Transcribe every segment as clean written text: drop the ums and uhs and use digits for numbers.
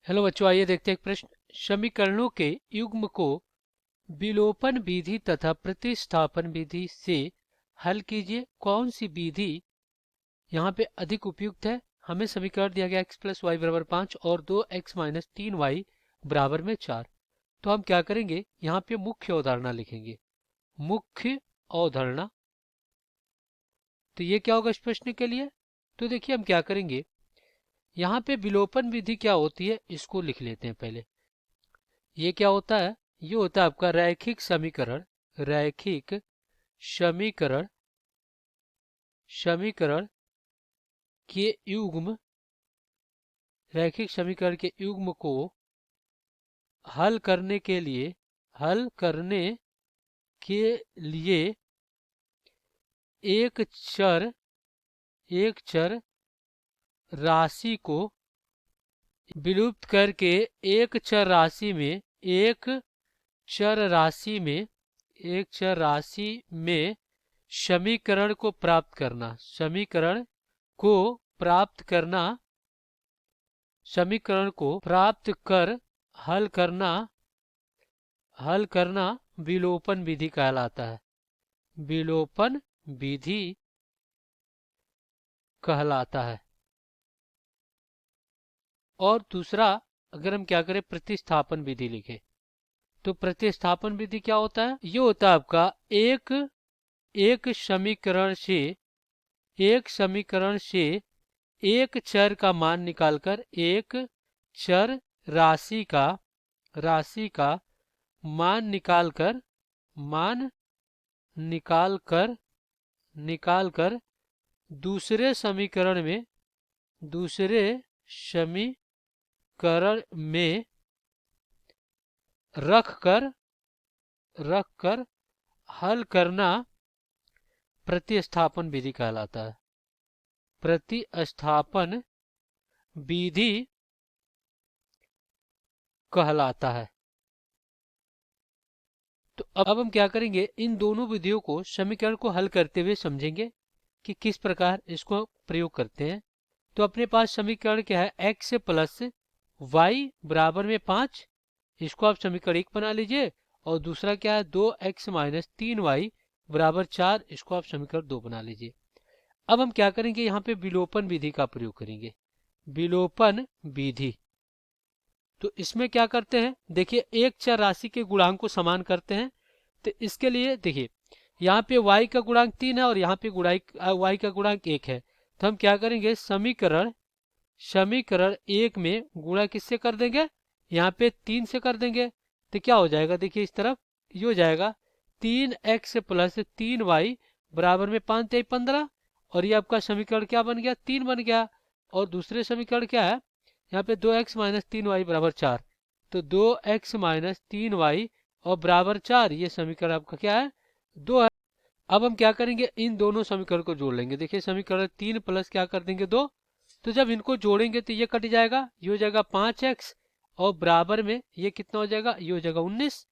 Hello बच्चों, आइए देखते हैं एक प्रश्न। समीकरणों के युग्म को विलोपन विधि तथा प्रतिस्थापन विधि से हल कीजिए। कौन सी विधि यहाँ पे अधिक उपयुक्त है? हमें समीकरण दिया गया x प्लस वाई बराबर 5 और 2x माइनस 3y बराबर में 4। तो हम क्या करेंगे, यहाँ पे मुख्य अवधारणा लिखेंगे। मुख्य अवधारणा, तो ये क्या होगा इस प्रश्न के लिए? तो देखिए हम क्या करेंगे, यहाँ पे विलोपन विधि क्या होती है इसको लिख लेते हैं पहले। ये क्या होता है? ये होता है आपका रैखिक समीकरण। रैखिक समीकरण समीकरण के युग्म, रैखिक समीकरण के युग्म को हल करने के लिए एक चर राशि को विलुप्त करके एक चर राशि में समीकरण को प्राप्त करना। समीकरण को प्राप्त कर हल करना विलोपन विधि कहलाता है। विलोपन विधि कहलाता है। और दूसरा, अगर हम क्या करें, प्रतिस्थापन विधि लिखें, तो प्रतिस्थापन विधि क्या होता है? ये होता है आपका एक समीकरण से एक चर का मान निकालकर, एक चर राशि का मान निकालकर दूसरे समीकरण में रखकर हल करना प्रतिस्थापन विधि कहलाता है। प्रतिस्थापन विधि कहलाता है। तो अब हम क्या करेंगे, इन दोनों विधियों को समीकरण को हल करते हुए समझेंगे कि किस प्रकार इसको प्रयोग करते हैं। तो अपने पास समीकरण क्या है, x प्लस वाई बराबर में 5, इसको आप समीकरण 1 बना लीजिए। और दूसरा क्या है, 2x माइनस 3y बराबर 4, इसको आप समीकरण 2 बना लीजिए। अब हम क्या करेंगे, यहाँ पे विलोपन विधि का प्रयोग करेंगे। विलोपन विधि, तो इसमें क्या करते हैं, देखिए एक चर राशि के गुणांक को समान करते हैं। तो इसके लिए देखिए, यहाँ पे y का गुणांक 3 है और यहाँ पे y का गुणांक 1 है। तो हम क्या करेंगे, समीकरण 1 में गुणा किससे कर देंगे, यहाँ पे 3 से कर देंगे। तो क्या हो जाएगा, देखिए इस तरफ ये हो जाएगा 3x प्लस 3y बराबर में 5 3 15। और ये आपका समीकरण क्या बन गया, 3 बन गया। और दूसरे समीकरण क्या है, यहाँ पे 2x माइनस 3y बराबर 4। तो 2x माइनस 3y और बराबर 4, ये समीकरण आपका क्या है, 2 है। अब हम क्या करेंगे, इन दोनों समीकरण को जोड़ लेंगे। देखिए समीकरण 3 प्लस क्या कर देंगे 2, तो जब इनको जोड़ेंगे तो ये कट जाएगा, ये हो जाएगा 5x और बराबर में ये कितना हो जाएगा, ये हो जाएगा 19।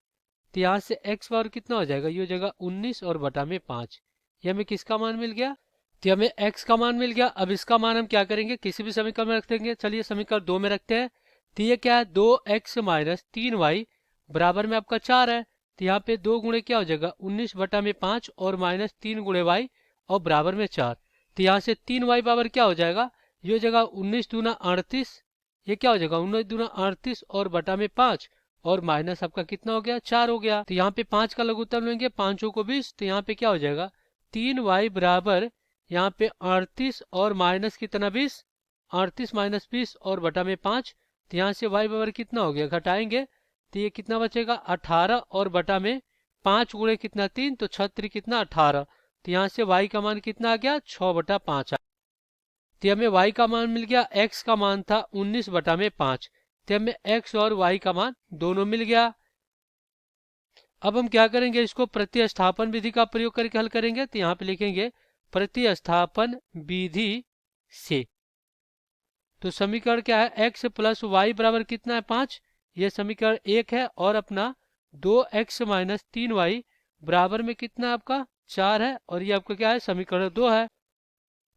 तो यहाँ से x पावर कितना हो जाएगा, ये हो जाएगा 19 और बटा में 5। ये हमें किसका मान मिल गया, तो हमें x का मान मिल गया। अब इसका मान हम क्या करेंगे, किसी भी समीकरण में रख देंगे। चलिए समीकरण 2 में रखते हैं। तो ये क्या है, 2x माइनस 3y बराबर में आपका 4 है। तो यहाँ पे 2 गुणे क्या हो जाएगा, 19 बटा में 5 और माइनस 3 गुणे y और बराबर में 4। तो यहाँ से 3y बराबर क्या हो जाएगा, ये हो जाएगा 19 दूना 38। ये क्या हो जाएगा, 19 दूना 38 और बटा में 5 और माइनस आपका कितना हो गया, 4 हो गया। तो यहाँ पे 5 का लघुत्तम लेंगे, 5 को 20। तो यहाँ पे क्या हो जाएगा, 3y बराबर यहाँ पे 38 और माइनस कितना 20, 38 माइनस 20 और बटा में 5। तो यहाँ से y बराबर कितना हो गया, घटाएंगे तो ये कितना बचेगा, 18 और बटा में 5 गुणे कितना 3, तो 36 कितना 18। तो यहाँ से y का मान कितना आ गया, 6 बटा 5। तो हमें y का मान मिल गया, x का मान था 19 बटा में 5। तो हमें x और y का मान दोनों मिल गया। अब हम क्या करेंगे, इसको प्रतिस्थापन विधि का प्रयोग करके हल करेंगे। तो यहाँ पे लिखेंगे प्रतिस्थापन विधि से। तो समीकरण क्या है, x प्लस वाई बराबर कितना है 5, ये समीकरण 1 है। और अपना 2x माइनस 3y बराबर में कितना है आपका 4 है। और ये आपका क्या है, समीकरण 2 है।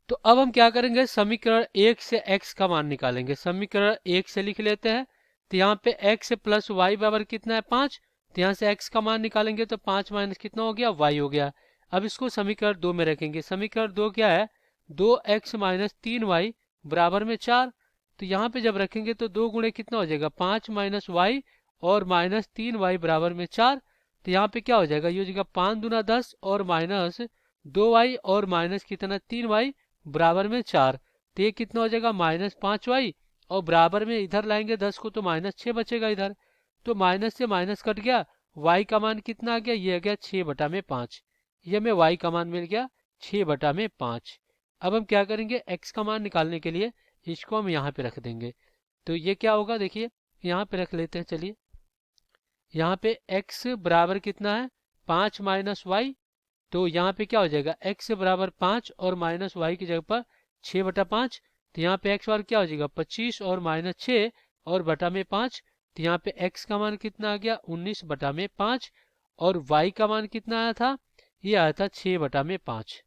तो अब हम क्या करेंगे, समीकरण 1 से x का मान निकालेंगे। समीकरण 1 से लिख लेते हैं। तो यहाँ पे x प्लस वाई बराबर कितना है 5। तो यहाँ से x का मान निकालेंगे तो 5 माइनस कितना हो गया y हो गया। अब इसको समीकरण 2 में रखेंगे। समीकरण 2 क्या है 2x माइनस 3y बराबर में 4। तो यहाँ पे जब रखेंगे तो 2 गुणे कितना हो जाएगा 5 माइनस वाई और माइनस 3y बराबर में 4। तो यहाँ पे क्या हो जाएगा ये हो जाएगा 5 दूना 10 और माइनस 2y और माइनस कितना 3y बराबर में 4। तो ये कितना हो जाएगा माइनस 5y और बराबर में इधर लाएंगे 10 को तो माइनस 6 बचेगा इधर। तो माइनस से माइनस कट गया, y का मान कितना आ गया ये आ गया 6/5। ये हमें y का मान मिल गया 6/5। अब हम क्या करेंगे x का मान निकालने के लिए इसको हम यहाँ पे रख देंगे। तो ये क्या होगा देखिए यहाँ पे रख लेते हैं। चलिए यहाँ पे x बराबर कितना है 5 माइनस वाई। तो यहाँ पे क्या हो जाएगा x बराबर 5 और माइनस वाई की जगह पर 6/5। तो यहाँ पे x बार क्या हो जाएगा 25 और माइनस 6 और बटा में 5। तो यहाँ पे x का मान कितना आ गया 19/5 और y का मान कितना आया था ये आया था 6/5।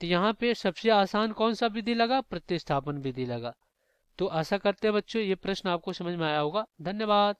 तो यहाँ पे सबसे आसान कौन सा विधि लगा प्रतिस्थापन विधि लगा। तो आशा करते हैं बच्चों ये प्रश्न आपको समझ में आया होगा। धन्यवाद।